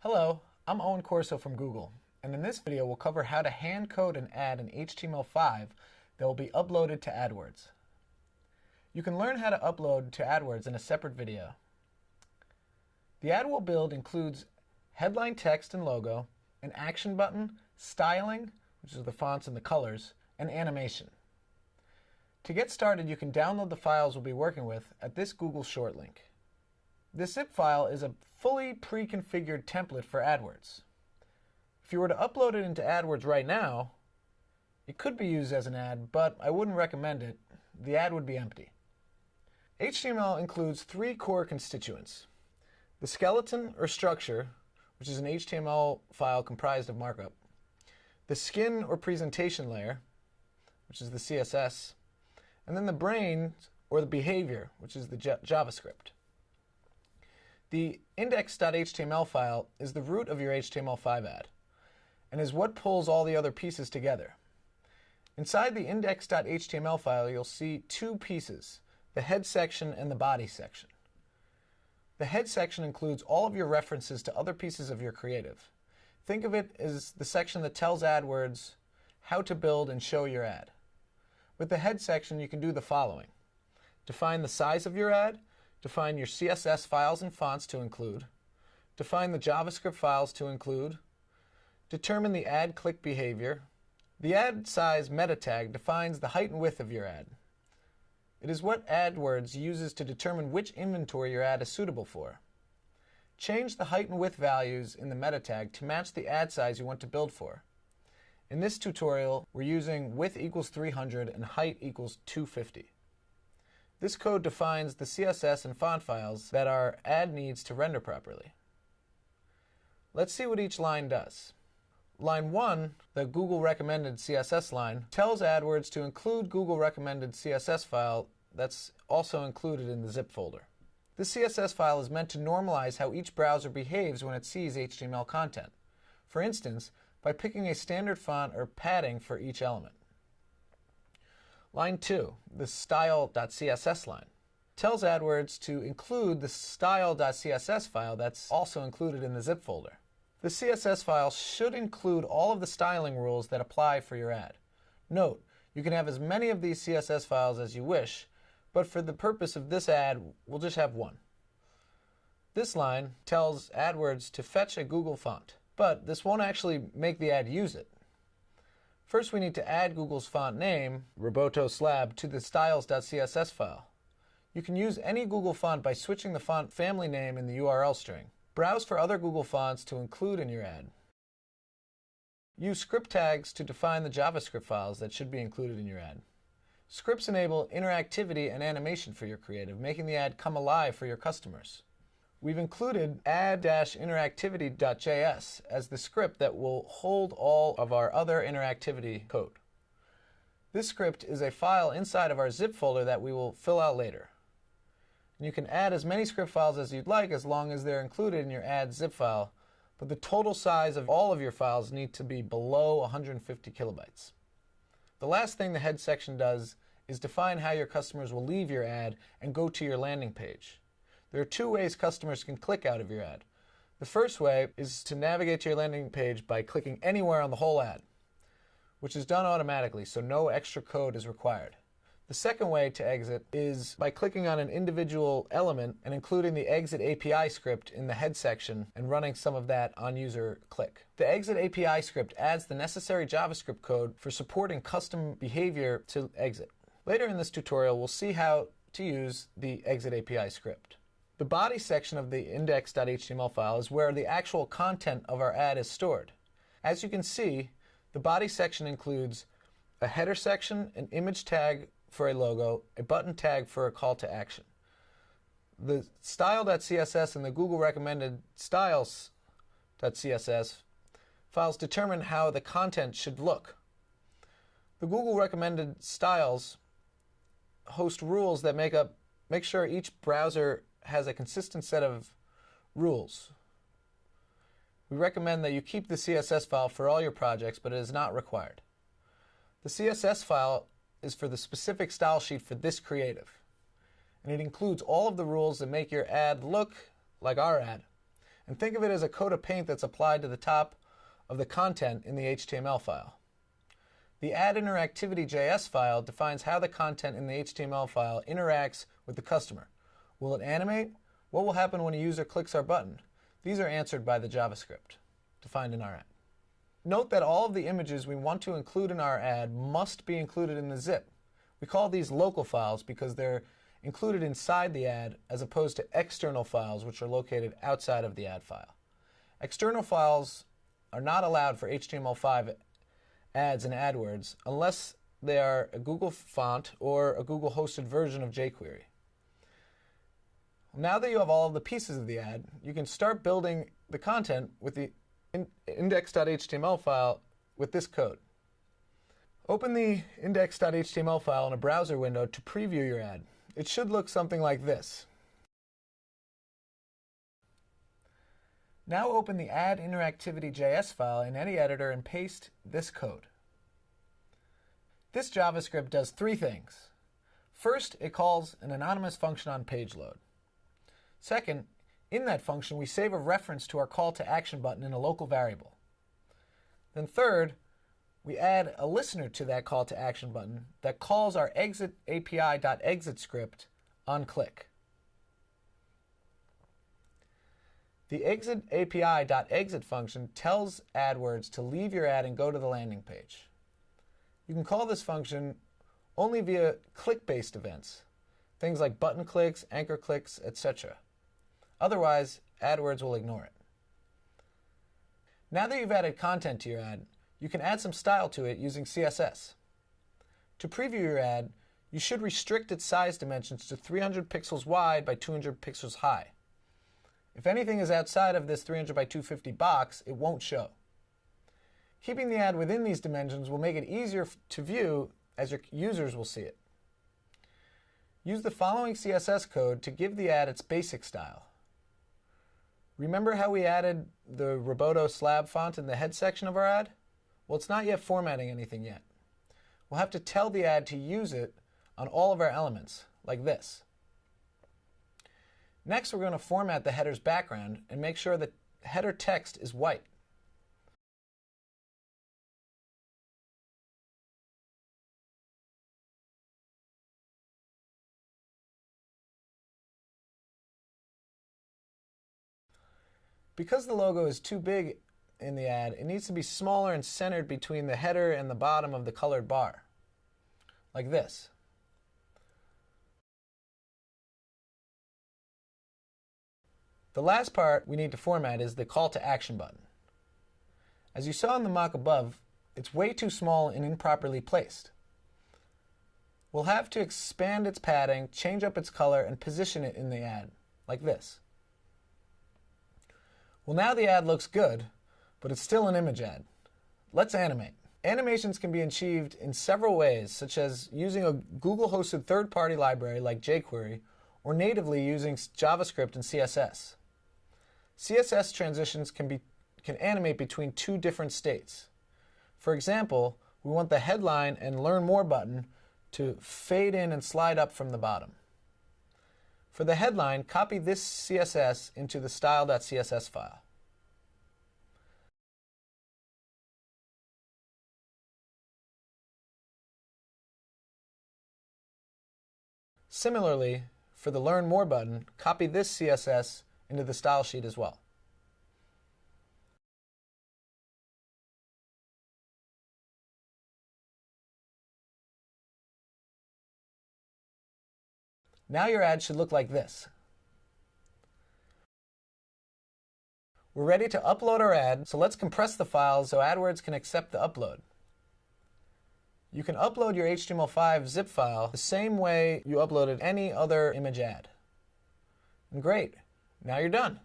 Hello, I'm Owen Corso from Google, and in this video we'll cover how to hand code an ad in HTML5 that will be uploaded to AdWords. You can learn how to upload to AdWords in a separate video. The ad we'll build includes headline text and logo, an action button, styling, which is the fonts and the colors, and animation. To get started, you can download the files we'll be working with at this Google short link. This zip file is a fully pre-configured template for AdWords. If you were to upload it into AdWords right now, it could be used as an ad, but I wouldn't recommend it. The ad would be empty. HTML includes three core constituents: the skeleton or structure, which is an HTML file comprised of markup; the skin or presentation layer, which is the CSS; and then the brains or the behavior, which is the JavaScript. The index.html file is the root of your HTML5 ad and is what pulls all the other pieces together. Inside the index.html file, you'll see two pieces, the head section and the body section. The head section includes all of your references to other pieces of your creative. Think of it as the section that tells AdWords how to build and show your ad. With the head section, you can do the following: define the size of your ad, define your CSS files and fonts to include, define the JavaScript files to include, determine the ad click behavior. The ad size meta tag defines the height and width of your ad. It is what AdWords uses to determine which inventory your ad is suitable for. Change the height and width values in the meta tag to match the ad size you want to build for. In this tutorial, we're using width equals 300 and height equals 250. This code defines the CSS and font files that our ad needs to render properly. Let's see what each line does. Line 1, the Google recommended CSS line, tells AdWords to include Google recommended CSS file that's also included in the zip folder. This CSS file is meant to normalize how each browser behaves when it sees HTML content. For instance, by picking a standard font or padding for each element. Line 2, the style.css line, tells AdWords to include the style.css file that's also included in the zip folder. The CSS file should include all of the styling rules that apply for your ad. Note, you can have as many of these CSS files as you wish, but for the purpose of this ad, we'll just have one. This line tells AdWords to fetch a Google font, but this won't actually make the ad use it. First, we need to add Google's font name, Roboto Slab, to the styles.css file. You can use any Google font by switching the font family name in the URL string. Browse for other Google fonts to include in your ad. Use script tags to define the JavaScript files that should be included in your ad. Scripts enable interactivity and animation for your creative, making the ad come alive for your customers. We've included add-interactivity.js as the script that will hold all of our other interactivity code. This script is a file inside of our zip folder that we will fill out later. And you can add as many script files as you'd like as long as they're included in your ad zip file, but the total size of all of your files need to be below 150 kilobytes. The last thing the head section does is define how your customers will leave your ad and go to your landing page. There are two ways customers can click out of your ad. The first way is to navigate to your landing page by clicking anywhere on the whole ad, which is done automatically, so no extra code is required. The second way to exit is by clicking on an individual element and including the exit API script in the head section and running some of that on user click. The exit API script adds the necessary JavaScript code for supporting custom behavior to exit. Later in this tutorial, we'll see how to use the exit API script. The body section of the index.html file is where the actual content of our ad is stored. As you can see, the body section includes a header section, an image tag for a logo, a button tag for a call to action. The style.css and the Google recommended styles.css files determine how the content should look. The Google recommended styles host rules that make sure each browser has a consistent set of rules. We recommend that you keep the CSS file for all your projects, but it is not required. The CSS file is for the specific style sheet for this creative, and it includes all of the rules that make your ad look like our ad, and think of it as a coat of paint that's applied to the top of the content in the HTML file. The AdInteractivity.js file defines how the content in the HTML file interacts with the customer. Will it animate? What will happen when a user clicks our button? These are answered by the JavaScript defined in our ad. Note that all of the images we want to include in our ad must be included in the zip. We call these local files because they're included inside the ad as opposed to external files which are located outside of the ad file. External files are not allowed for HTML5 ads in AdWords unless they are a Google font or a Google hosted version of jQuery. Now that you have all of the pieces of the ad, you can start building the content with the index.html file with this code. Open the index.html file in a browser window to preview your ad. It should look something like this. Now open the AdInteractivity.js file in any editor and paste this code. This JavaScript does three things. First, it calls an anonymous function on page load. Second, in that function, we save a reference to our call to action button in a local variable. Then third, we add a listener to that call to action button that calls our exit API.exit script on click. The exit API.exit function tells AdWords to leave your ad and go to the landing page. You can call this function only via click-based events, things like button clicks, anchor clicks, etc. Otherwise, AdWords will ignore it. Now that you've added content to your ad, you can add some style to it using CSS. To preview your ad, you should restrict its size dimensions to 300 pixels wide by 200 pixels high. If anything is outside of this 300 by 250 box, it won't show. Keeping the ad within these dimensions will make it easier to view as your users will see it. Use the following CSS code to give the ad its basic style. Remember how we added the Roboto slab font in the head section of our ad? Well, it's not yet formatting anything yet. We'll have to tell the ad to use it on all of our elements, like this. Next, we're going to format the header's background and make sure that header text is white. Because the logo is too big in the ad, it needs to be smaller and centered between the header and the bottom of the colored bar, like this. The last part we need to format is the call to action button. As you saw in the mock above, it's way too small and improperly placed. We'll have to expand its padding, change up its color, and position it in the ad, like this. Well, now the ad looks good, but it's still an image ad. Let's animate. Animations can be achieved in several ways, such as using a Google-hosted third-party library like jQuery, or natively using JavaScript and CSS. CSS transitions can animate between two different states. For example, we want the headline and Learn More button to fade in and slide up from the bottom. For the headline, copy this CSS into the style.css file. Similarly, for the Learn More button, copy this CSS into the style sheet as well. Now your ad should look like this. We're ready to upload our ad, so let's compress the file so AdWords can accept the upload. You can upload your HTML5 zip file the same way you uploaded any other image ad. And great, now you're done.